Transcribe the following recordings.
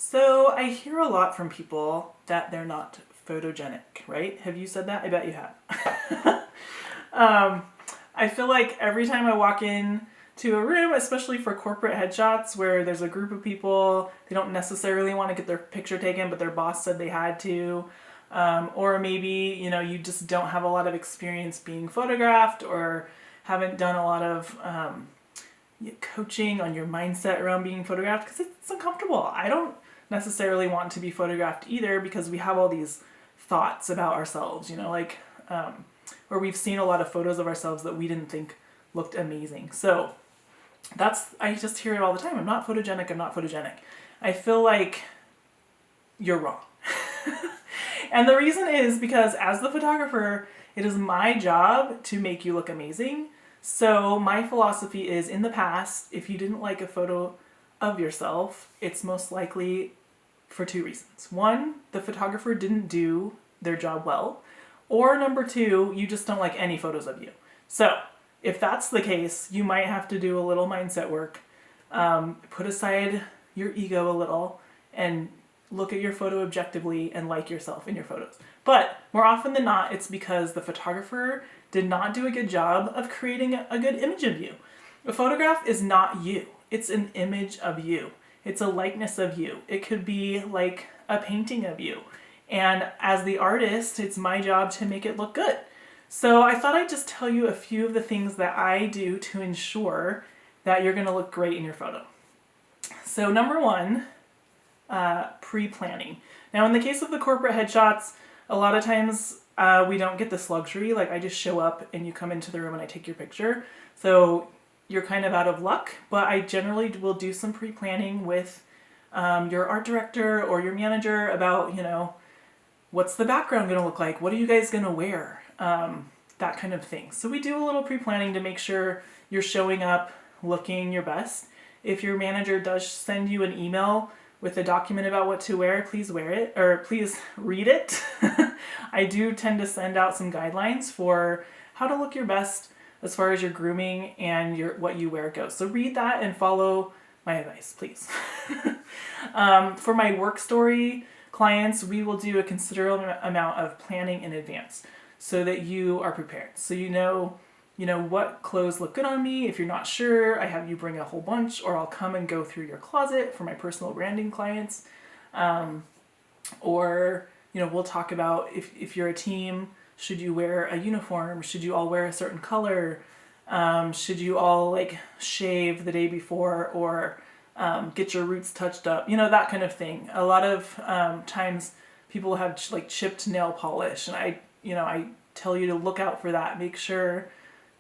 So I hear a lot from people that they're not photogenic, right? Have you said that? I bet you have. I feel like every time I walk in to a room, especially for corporate headshots where there's a group of people, they don't necessarily want to get their picture taken, but their boss said they had to. Or maybe, you just don't have a lot of experience being photographed or haven't done a lot of coaching on your mindset around being photographed because it's uncomfortable. I don't necessarily want to be photographed either because we have all these thoughts about ourselves, or we've seen a lot of photos of ourselves that we didn't think looked amazing. So I just hear it all the time. I'm not photogenic. I'm not photogenic. I feel like you're wrong. And the reason is because as the photographer, it is my job to make you look amazing. So my philosophy is, in the past, if you didn't like a photo of yourself, it's most likely for two reasons. One, the photographer didn't do their job well. Or number two, you just don't like any photos of you. So if that's the case, you might have to do a little mindset work, put aside your ego a little, and look at your photo objectively and like yourself in your photos. But more often than not, it's because the photographer did not do a good job of creating a good image of you. A photograph is not you. It's an image of you. It's a likeness of you. It could be like a painting of you. And as the artist, it's my job to make it look good. So I thought I'd just tell you a few of the things that I do to ensure that you're going to look great in your photo. So number one, pre-planning. Now in the case of the corporate headshots, a lot of times we don't get this luxury. Like, I just show up and you come into the room and I take your picture. So you're kind of out of luck, but I generally will do some pre-planning with your art director or your manager about, what's the background going to look like? What are you guys going to wear? That kind of thing. So we do a little pre-planning to make sure you're showing up looking your best. If your manager does send you an email with a document about what to wear, please wear it, or please read it. I do tend to send out some guidelines for how to look your best as far as your grooming and what you wear goes. So read that and follow my advice, please. For my work story clients, we will do a considerable amount of planning in advance so that you are prepared. So you know what clothes look good on me. If you're not sure, I have you bring a whole bunch, or I'll come and go through your closet for my personal branding clients. Or we'll talk about if you're a team, should you wear a uniform? Should you all wear a certain color? Should you all shave the day before, or get your roots touched up? That kind of thing. A lot of times people have chipped nail polish, and I tell you to look out for that. Make sure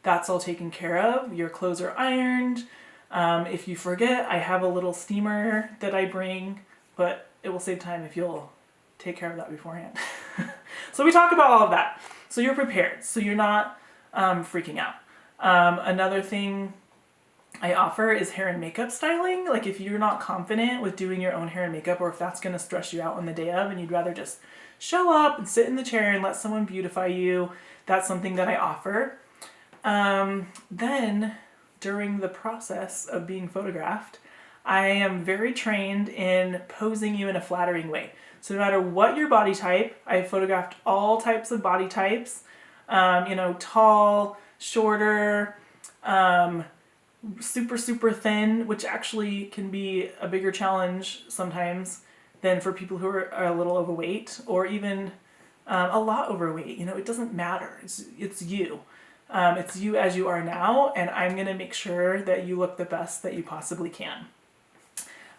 that's all taken care of. Your clothes are ironed. If you forget, I have a little steamer that I bring, but it will save time if you'll take care of that beforehand. So we talk about all of that. So you're prepared. So you're not freaking out. Another thing I offer is hair and makeup styling. Like, if you're not confident with doing your own hair and makeup, or if that's going to stress you out on the day of and you'd rather just show up and sit in the chair and let someone beautify you, that's something that I offer. Then during the process of being photographed, I am very trained in posing you in a flattering way. So no matter what your body type, I've photographed all types of body types, tall, shorter, super, super thin, which actually can be a bigger challenge sometimes than for people who are a little overweight, or even a lot overweight. It doesn't matter. It's you. It's you as you are now, and I'm going to make sure that you look the best that you possibly can.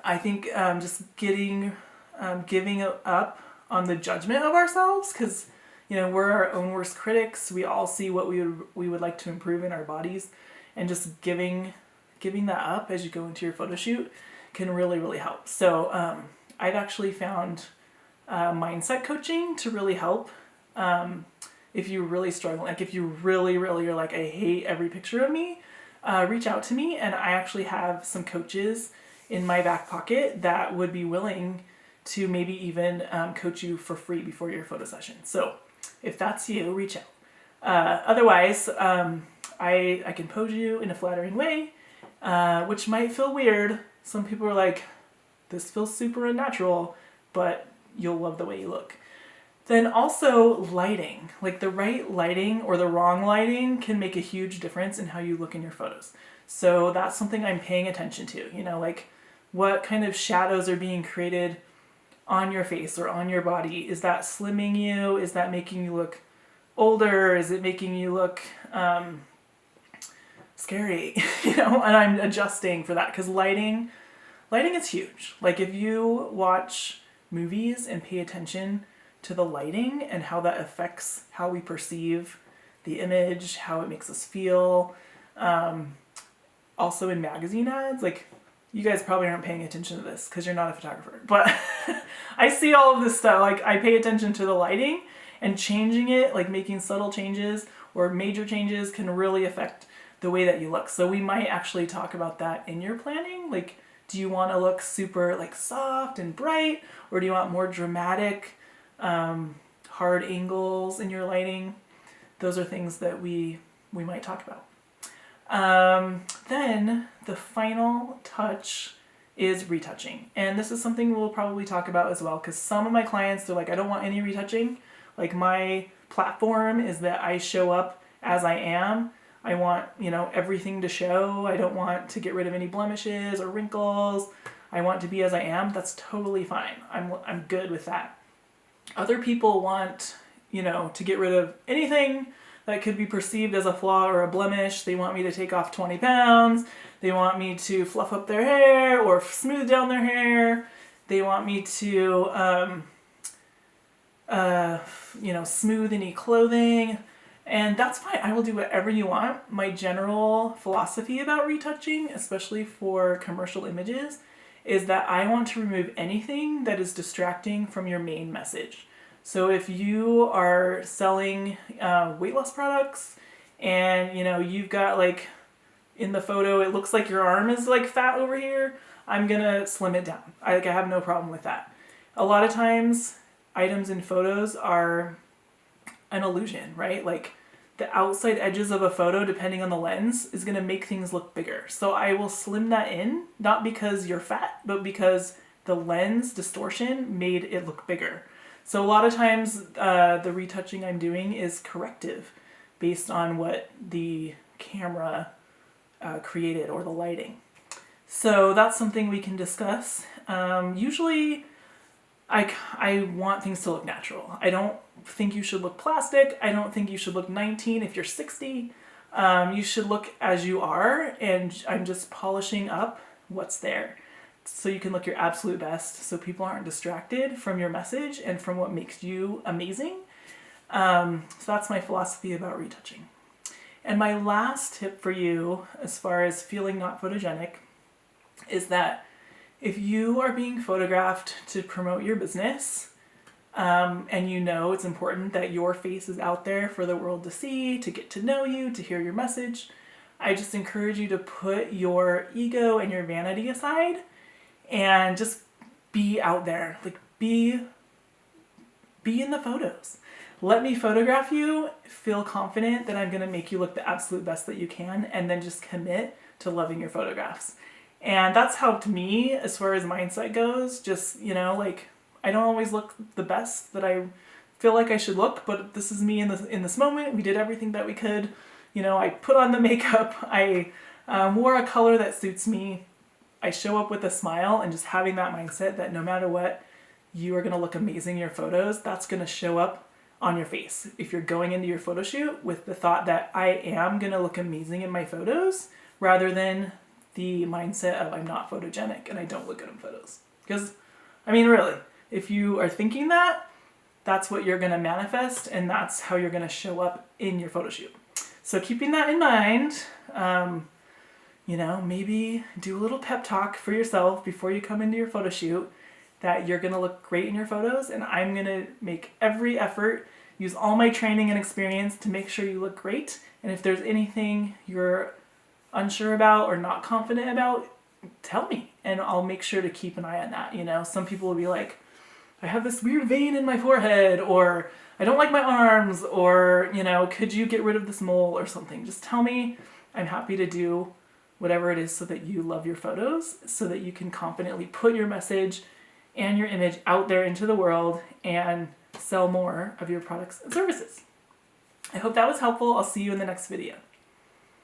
I think just giving up on the judgment of ourselves, because we're our own worst critics. We all see what we would like to improve in our bodies, and just giving that up as you go into your photo shoot can really, really help. So I've actually found mindset coaching to really help. If you really struggle, if you really, really are I hate every picture of me, reach out to me, and I actually have some coaches in my back pocket that would be willing to maybe even coach you for free before your photo session. So if that's you, reach out. Otherwise, I can pose you in a flattering way, which might feel weird. Some people are like, this feels super unnatural, but you'll love the way you look. Then also lighting, like the right lighting or the wrong lighting can make a huge difference in how you look in your photos. So that's something I'm paying attention to, you know, like what kind of shadows are being created on your face or on your body. Is that slimming you? Is that making you look older? Is it making you look scary? You know, and I'm adjusting for that because lighting is huge. Like if you watch movies and pay attention to the lighting and how that affects how we perceive the image, how it makes us feel. Also in magazine ads, like you guys probably aren't paying attention to this because you're not a photographer, but I see all of this stuff. Like I pay attention to the lighting, and changing it, like making subtle changes or major changes can really affect the way that you look. So we might actually talk about that in your planning. Like, do you want to look super like soft and bright, or do you want more dramatic, hard angles in your lighting? Those are things that we might talk about. Then the final touch is retouching. And this is something we'll probably talk about as well, because some of my clients, they're like, I don't want any retouching. Like my platform is that I show up as I am. I want, you know, everything to show. I don't want to get rid of any blemishes or wrinkles. I want to be as I am. That's totally fine. I'm good with that. Other people want, you know, to get rid of anything that could be perceived as a flaw or a blemish. They want me to take off 20 pounds. They want me to fluff up their hair or smooth down their hair. They want me to, you know, smooth any clothing. And that's fine. I will do whatever you want. My general philosophy about retouching, especially for commercial images, is that I want to remove anything that is distracting from your main message. So if you are selling weight loss products and, you know, you've got like in the photo, it looks like your arm is like fat over here, I'm gonna slim it down. I have no problem with that. A lot of times items in photos are an illusion, right? Like the outside edges of a photo, depending on the lens, is going to make things look bigger. So I will slim that in, not because you're fat, but because the lens distortion made it look bigger. So a lot of times the retouching I'm doing is corrective based on what the camera created or the lighting. So that's something we can discuss. Usually I want things to look natural. I don't think you should look plastic. I don't think you should look 19 if you're 60. You should look as you are, and I'm just polishing up what's there so you can look your absolute best, so people aren't distracted from your message and from what makes you amazing. So that's my philosophy about retouching. And my last tip for you, as far as feeling not photogenic, is that if you are being photographed to promote your business, and you know it's important that your face is out there for the world to see, to get to know you, to hear your message, I just encourage you to put your ego and your vanity aside and just be out there. Like be in the photos. Let me photograph you, feel confident that I'm gonna make you look the absolute best that you can, and then just commit to loving your photographs. And that's helped me as far as mindset goes. Just, you know, like I don't always look the best that I feel like I should look, but this is me in this moment. We did everything that we could. You know, I put on the makeup. I wore a color that suits me. I show up with a smile, and just having that mindset that no matter what, you are going to look amazing in your photos. That's going to show up on your face. If you're going into your photo shoot with the thought that I am going to look amazing in my photos, rather than the mindset of I'm not photogenic and I don't look good in photos. Because, I mean, really, if you are thinking that, that's what you're going to manifest, and that's how you're going to show up in your photo shoot. So keeping that in mind, you know, maybe do a little pep talk for yourself before you come into your photo shoot that you're going to look great in your photos, and I'm going to make every effort, use all my training and experience to make sure you look great. And if there's anything you're unsure about or not confident about, tell me, and I'll make sure to keep an eye on that. You know, some people will be like, I have this weird vein in my forehead, or I don't like my arms, or, you know, could you get rid of this mole or something? Just tell me. I'm happy to do whatever it is so that you love your photos, so that you can confidently put your message and your image out there into the world and sell more of your products and services. I hope that was helpful. I'll see you in the next video.